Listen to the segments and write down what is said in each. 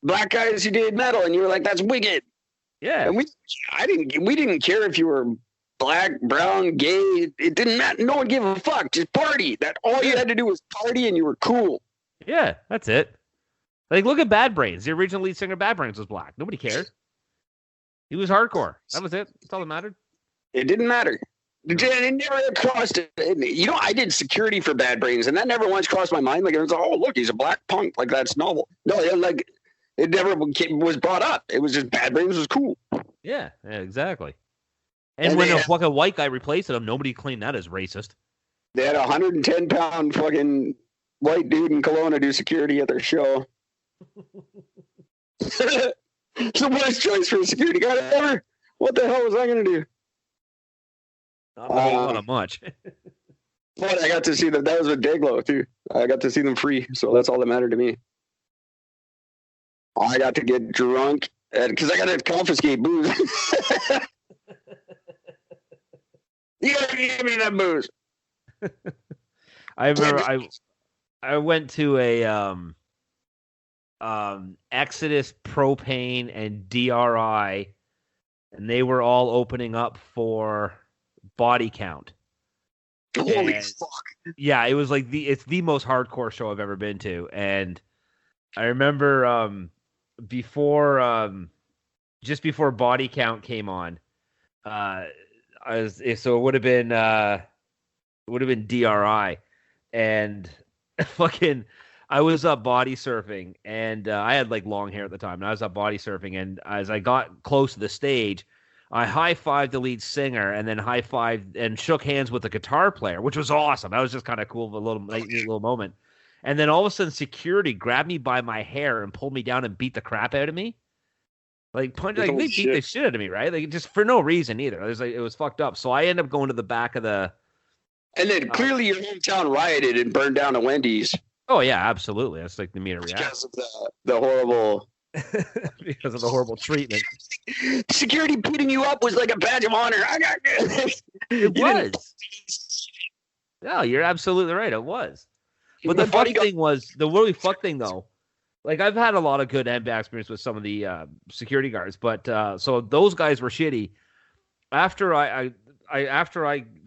black guys who did metal, and you were like, that's wicked. Yeah. And we didn't care if you were black, brown, gay. It didn't matter. No one gave a fuck. Just party. That all you had to do was party, and you were cool. Yeah, that's it. Like, look at Bad Brains. The original lead singer of Bad Brains was black. Nobody cared. He was hardcore. That was it. That's all that mattered. It didn't matter. It never crossed. I did security for Bad Brains, and that never once crossed my mind. Like, it was, oh, look, he's a black punk. Like, that's novel. No, like, it never was brought up. It was just Bad Brains was cool. Yeah, exactly. And when a fucking white guy replaced him, nobody claimed that as racist. They had a 110-pound fucking white dude in Kelowna do security at their show. It's the worst choice for a security guard ever. What the hell was I going to do? Not much. But I got to see them. That was with Dayglow, too. I got to see them free, so that's all that mattered to me. I got to get drunk because I got to confiscate booze. You got to give me that booze. I remember I went to a Exodus, Propane, and DRI, and they were all opening up for Body Count. Holy fuck! Yeah, it was like it's the most hardcore show I've ever been to, and I remember just before Body Count came on, it would have been DRI, and fucking. I was up body surfing, and I had like long hair at the time, and I was up body surfing, and as I got close to the stage, I high-fived the lead singer, and then high-fived and shook hands with the guitar player, which was awesome. That was just kind of cool, a little moment. And then all of a sudden, security grabbed me by my hair and pulled me down and beat the crap out of me. They beat the shit out of me, right? Like, just for no reason either. It was fucked up. So I ended up going to the back of the... And then clearly your hometown rioted and burned down a Wendy's. Oh, yeah, absolutely. That's like the immediate reaction. Because of the horrible... because of the horrible treatment. Security beating you up was like a badge of honor. It was. No, you're absolutely right. It was. But the really fuck thing, though, like, I've had a lot of good and bad experience with some of the security guards, but so those guys were shitty. After I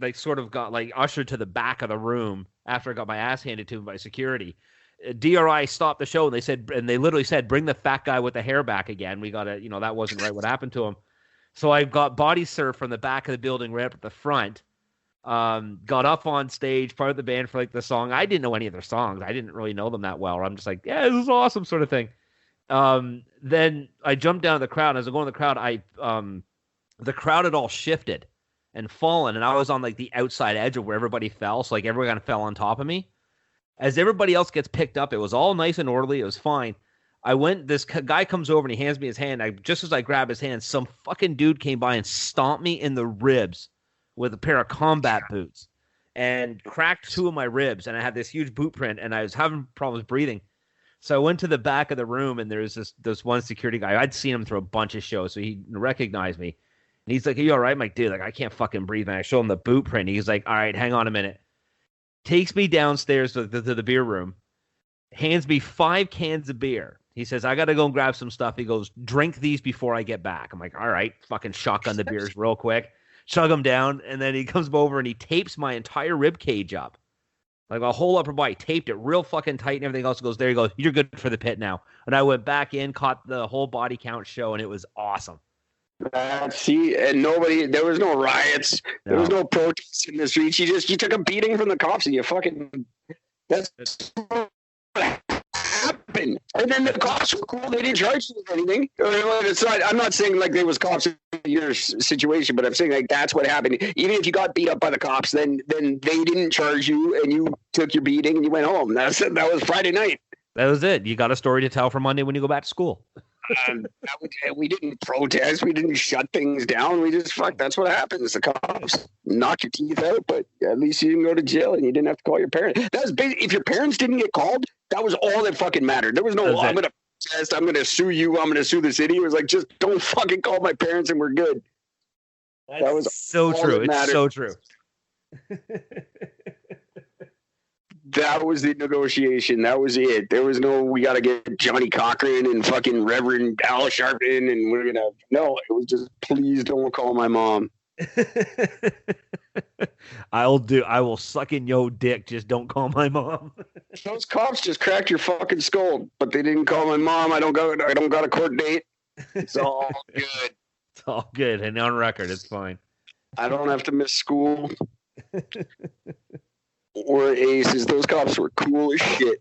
like sort of got like ushered to the back of the room after I got my ass handed to me by security, DRI stopped the show, and they literally said, "Bring the fat guy with the hair back again. We got to, that wasn't right. What happened to him?" So I got body surfed from the back of the building right up at the front. Got up on stage, part of the band for like the song. I didn't know any of their songs. I didn't really know them that well. I'm just like, yeah, this is awesome, sort of thing. Then I jumped down to the crowd. As I go in the crowd, the crowd had all shifted and fallen, and I was on like the outside edge of where everybody fell. So like everyone kind of fell on top of me. As everybody else gets picked up, it was all nice and orderly. It was fine. This guy comes over and he hands me his hand. Just as I grab his hand, some fucking dude came by and stomped me in the ribs with a pair of combat boots and cracked 2 of my ribs. And I had this huge boot print, and I was having problems breathing. So I went to the back of the room, and there's this one security guy. I'd seen him through a bunch of shows, so he recognized me. And he's like, "Are you all right?" I'm like, "Dude, like, I can't fucking breathe." And I show him the boot print. He's like, "All right, hang on a minute." Takes me downstairs to the beer room, hands me 5 cans of beer. He says, "I got to go and grab some stuff." He goes, "Drink these before I get back." I'm like, "All right," fucking shotgun the beers real quick, chug them down. And then he comes over and he tapes my entire rib cage up. Like a whole upper body, taped it real fucking tight, and everything else goes, "There you go. You're good for the pit now." And I went back in, caught the whole body count show, and it was awesome. And there was no riots. No. There was no protests in the streets. You took a beating from the cops, and that's what happened. And then the cops were cool. They didn't charge you with anything. I'm not saying like there was cops in your situation, but I'm saying like that's what happened. Even if you got beat up by the cops, then they didn't charge you, and you took your beating and you went home. That was Friday night. That was it. You got a story to tell for Monday when you go back to school. We didn't protest. We didn't shut things down. We just that's what happens. The cops knock your teeth out, but at least you didn't go to jail and you didn't have to call your parents. That was if your parents didn't get called, that was all that fucking mattered. There was no, I'm going to protest. I'm going to sue you. I'm going to sue the city. It was like, just don't fucking call my parents and we're good. That was so true. It's so true. That was the negotiation. That was it. There was no, we got to get Johnny Cochran and fucking Reverend Al Sharpton, and we're going to, no, it was just, please don't call my mom. I will suck in your dick. Just don't call my mom. Those cops just cracked your fucking skull, but they didn't call my mom. I don't got a court date. It's all good. It's all good. And on record, it's fine. I don't have to miss school. Or aces. Those cops were cool as shit.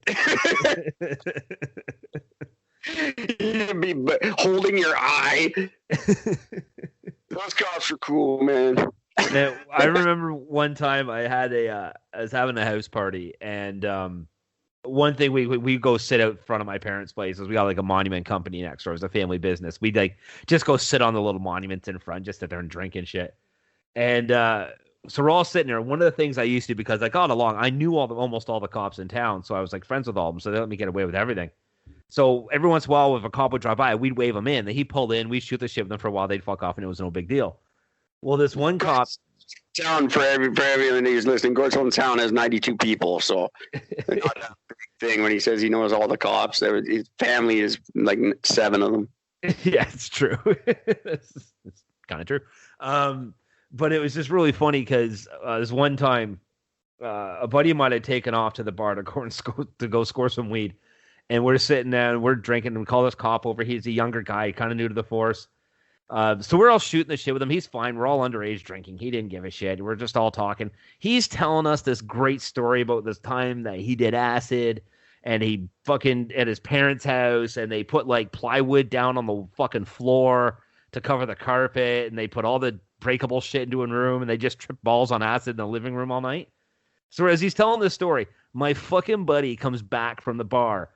You'd be holding your eye. Those cops were cool, man. Now, I remember one time I was having a house party, and one thing we go sit out front of my parents' place. We got like a monument company next door. It was a family business. We'd like just go sit on the little monuments in front, just sit there and drink and shit. And so we're all sitting there. One of the things I used to, because I got along, I knew almost all the cops in town, so I was like friends with all of them, so they let me get away with everything. So every once in a while, if a cop would drive by, we'd wave him in. Then he'd pull in, we'd shoot the shit with them for a while, they'd fuck off, and it was no big deal. Well, this one cop... Town for everyone who's listening, Gord's hometown has 92 people, so not a big thing when he says he knows all the cops. His family is like 7 of them. Yeah, it's true. It's kind of true. But it was just really funny because this one time, a buddy of mine had taken off to the bar to go score some weed. And we're sitting there and we're drinking, and we call this cop over. He's a younger guy, kind of new to the force. So we're all shooting the shit with him. He's fine. We're all underage drinking. He didn't give a shit. We're just all talking. He's telling us this great story about this time that he did acid, and he fucking at his parents' house, and they put like plywood down on the fucking floor to cover the carpet, and they put all the breakable shit into a room, and they just trip balls on acid in the living room all night. So as he's telling this story, my fucking buddy comes back from the bar,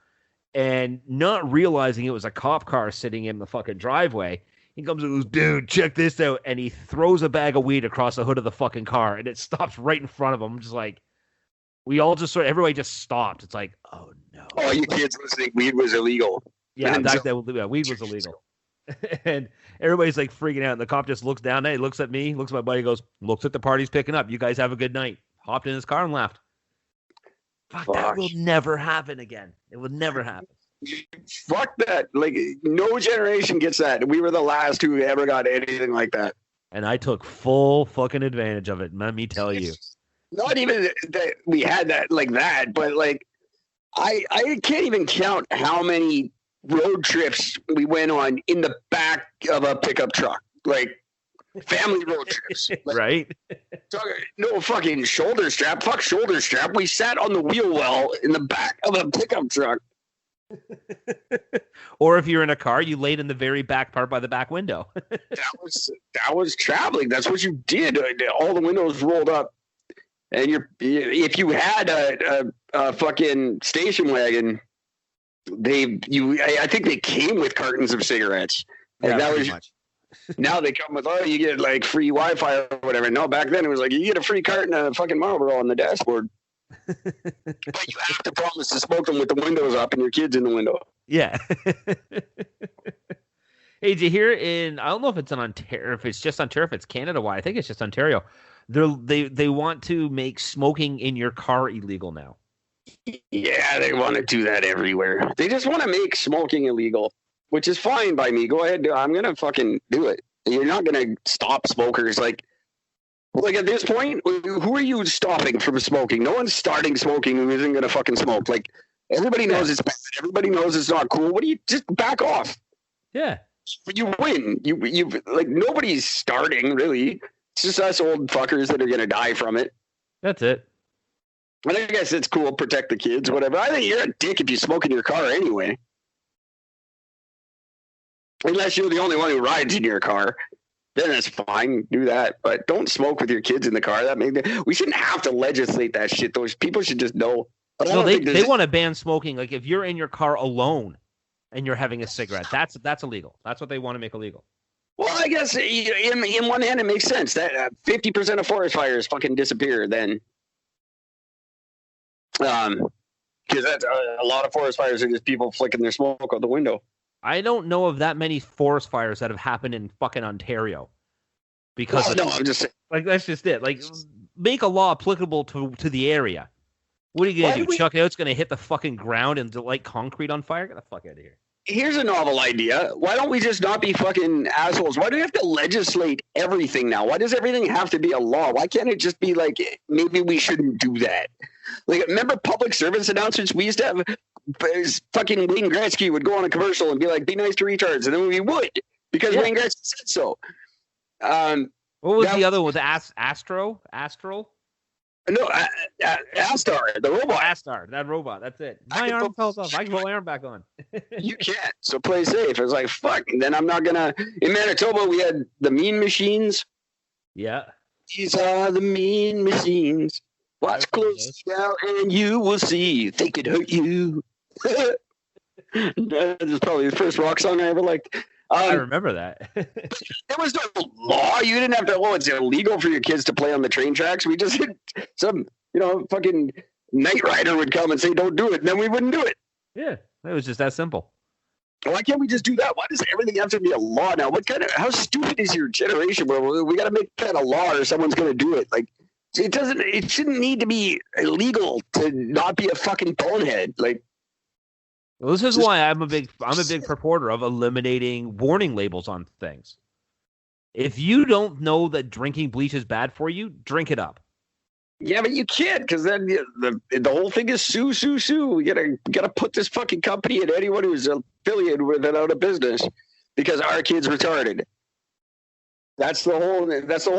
and not realizing it was a cop car sitting in the fucking driveway, he comes and goes, dude, check this out. And he throws a bag of weed across the hood of the fucking car, and it stops right in front of him. I'm just like, we all just everybody just stopped. It's like, oh no. All you kids listening, weed was illegal. Yeah, weed was illegal. And everybody's like freaking out. And the cop just looks down there, he looks at me, looks at my buddy, goes, looks at the party's picking up. You guys have a good night. Hopped in his car and left. Fuck. That will never happen again. It will never happen. Fuck that. Like, no generation gets that. We were the last who ever got anything like that. And I took full fucking advantage of it. Let me tell you. Not even that we had that like that, but like, I can't even count how many road trips we went on in the back of a pickup truck. Like, family road trips. Like, right? No fucking shoulder strap. Fuck shoulder strap. We sat on the wheel well in the back of a pickup truck. Or if you're in a car, you laid in the very back part by the back window. that was traveling. That's what you did. All the windows rolled up, and if you had a fucking station wagon, I think they came with cartons of cigarettes. Like, yeah, that was much. Now they come with, you get like free Wi-Fi or whatever. No, back then it was like you get a free carton of fucking Marlboro on the dashboard. But you have to promise to smoke them with the windows up and your kids in the window. Yeah. Hey, did you hear I don't know if it's in Ontario, if it's just Ontario, if it's Canada-wide. I think it's just Ontario. They want to make smoking in your car illegal now. Yeah, they want to do that everywhere. They just want to make smoking illegal, which is fine by me. Go ahead. I'm going to fucking do it. You're not going to stop smokers. Like at this point, who are you stopping from smoking? No one's starting smoking who isn't going to fucking smoke. Like, everybody knows it's bad. Everybody knows it's not cool. What do you just back off? Yeah. You win. You like, nobody's starting, really. It's just us old fuckers that are going to die from it. That's it. And I guess it's cool. Protect the kids, whatever. I think you're a dick if you smoke in your car anyway. Unless you're the only one who rides in your car. Then it's fine, do that, but don't smoke with your kids in the car. We shouldn't have to legislate that shit. Those people should just know. No, they want to ban smoking. Like, if you're in your car alone and you're having a cigarette, that's illegal. That's what they want to make illegal. Well, I guess in one hand it makes sense that 50% of forest fires fucking disappear then. Because that's a lot of forest fires are just people flicking their smoke out the window. I don't know of that many forest fires that have happened in fucking Ontario. Because I'm just saying. Like, that's just it. Like, make a law applicable to the area. What are you going to do? Chuck it out? It's going to hit the fucking ground and light concrete on fire? Get the fuck out of here. Here's a novel idea. Why don't we just not be fucking assholes? Why do we have to legislate everything now? Why does everything have to be a law? Why can't it just be like, maybe we shouldn't do that? Like, remember public service announcements? We used to have fucking Wayne Gretzky would go on a commercial and be like, be nice to retards. And then we would, because Wayne Gretzky said so. What was the other one? Was Astral? No, Astar, the robot. Astar, that robot. That's it. My arm fell off. I can put my arm back on. You can't. So play safe. It's like, fuck. And then I'm not going to. In Manitoba, we had the mean machines. Yeah. These are the mean machines. Watch close now and you will see. They could hurt you. That is probably the first rock song I ever liked. I remember that. There was no law. You didn't have to, it's illegal for your kids to play on the train tracks. We just had some, fucking Knight Rider would come and say, don't do it. And then we wouldn't do it. Yeah. It was just that simple. Why can't we just do that? Why does everything have to be a law now? How stupid is your generation where we got to make that a law or someone's going to do it? Like, it shouldn't need to be illegal to not be a fucking bonehead. Like, well, this is why I'm a big purporter of eliminating warning labels on things. If you don't know that drinking bleach is bad for you, drink it up. Yeah, but you can't, because then the whole thing is sue. We gotta put this fucking company and anyone who's affiliated with it out of business because our kid's retarded. That's the whole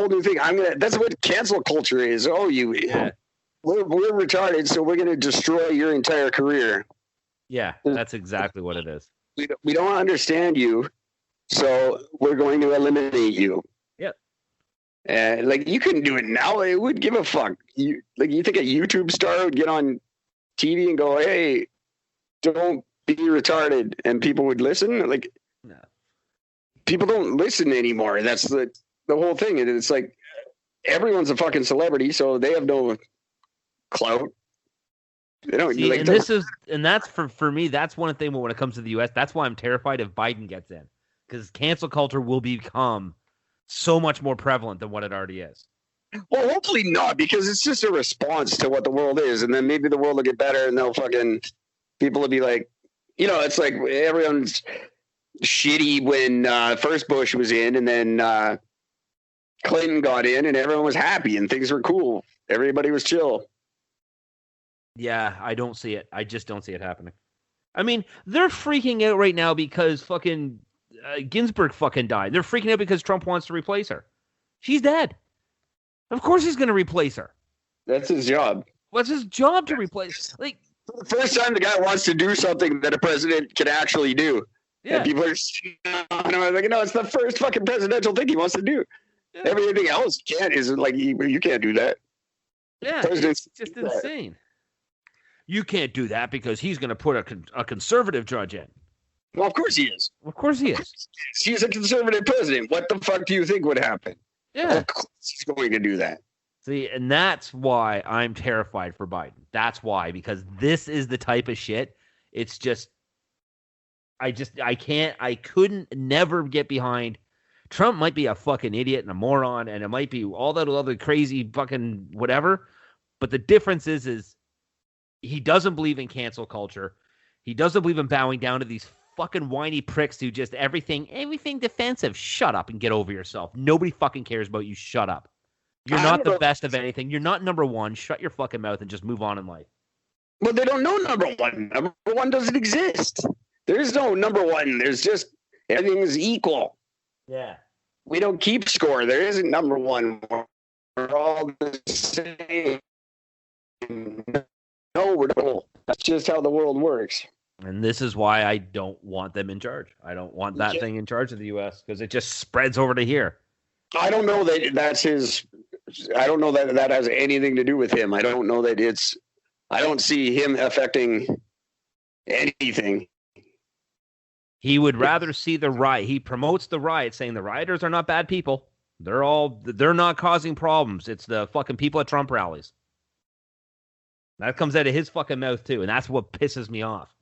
new thing. That's what cancel culture is. We're retarded, so we're gonna destroy your entire career. Yeah, that's exactly what it is. We don't understand you, so we're going to eliminate you. Yep. Like, you couldn't do it now. It would give a fuck. You think a YouTube star would get on TV and go, "Hey, don't be retarded," and people would listen? Like, no. People don't listen anymore. That's the whole thing. And it's like everyone's a fucking celebrity, so they have no clout. They don't. See, and that's for me. That's one thing when it comes to the U.S. That's why I'm terrified if Biden gets in, because cancel culture will become so much more prevalent than what it already is. Well, hopefully not, because it's just a response to what the world is, and then maybe the world will get better, and people will be like, it's like everyone's shitty when first Bush was in, and then Clinton got in, and everyone was happy, and things were cool. Everybody was chill. Yeah, I don't see it. I just don't see it happening. I mean, they're freaking out right now because fucking Ginsburg fucking died. They're freaking out because Trump wants to replace her. She's dead. Of course he's going to replace her. That's his job. What's his job to replace? Like, for the first time the guy wants to do something that a president can actually do. Yeah. And people are like, no, it's the first fucking presidential thing he wants to do. Yeah. Everything else he can't is like, you can't do that. Yeah, it's just insane. You can't do that because he's going to put a conservative judge in. Well, of course he is. Of course he is. He's a conservative president. What the fuck do you think would happen? Yeah. Of course he's going to do that. See, and that's why I'm terrified for Biden. That's why, because this is the type of shit. It's just, I couldn't never get behind. Trump might be a fucking idiot and a moron, and it might be all that other crazy fucking whatever. But the difference is he doesn't believe in cancel culture. He doesn't believe in bowing down to these fucking whiny pricks who just everything defensive. Shut up and get over yourself. Nobody fucking cares about you. Shut up. You're not the best of anything. You're not number one. Shut your fucking mouth and just move on in life. Well, they don't know number one. Number one doesn't exist. There's no number one. There's just everything is equal. Yeah. We don't keep score. There isn't number one. We're all the same. No, we're not. That's just how the world works. And this is why I don't want them in charge. I don't want that thing in charge of the U.S. because it just spreads over to here. I don't know that that's his. I don't know that has anything to do with him. I don't know that it's. I don't see him affecting anything. He would rather see the riot. He promotes the riot, saying the rioters are not bad people. They're not causing problems. It's the fucking people at Trump rallies. That comes out of his fucking mouth too, and that's what pisses me off.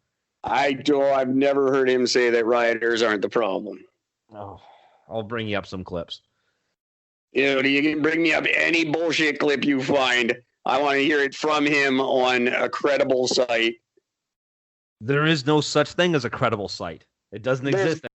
I've never heard him say that rioters aren't the problem. Oh, I'll bring you up some clips. You can bring me up any bullshit clip you find. I want to hear it from him on a credible site. There is no such thing as a credible site. It doesn't exist.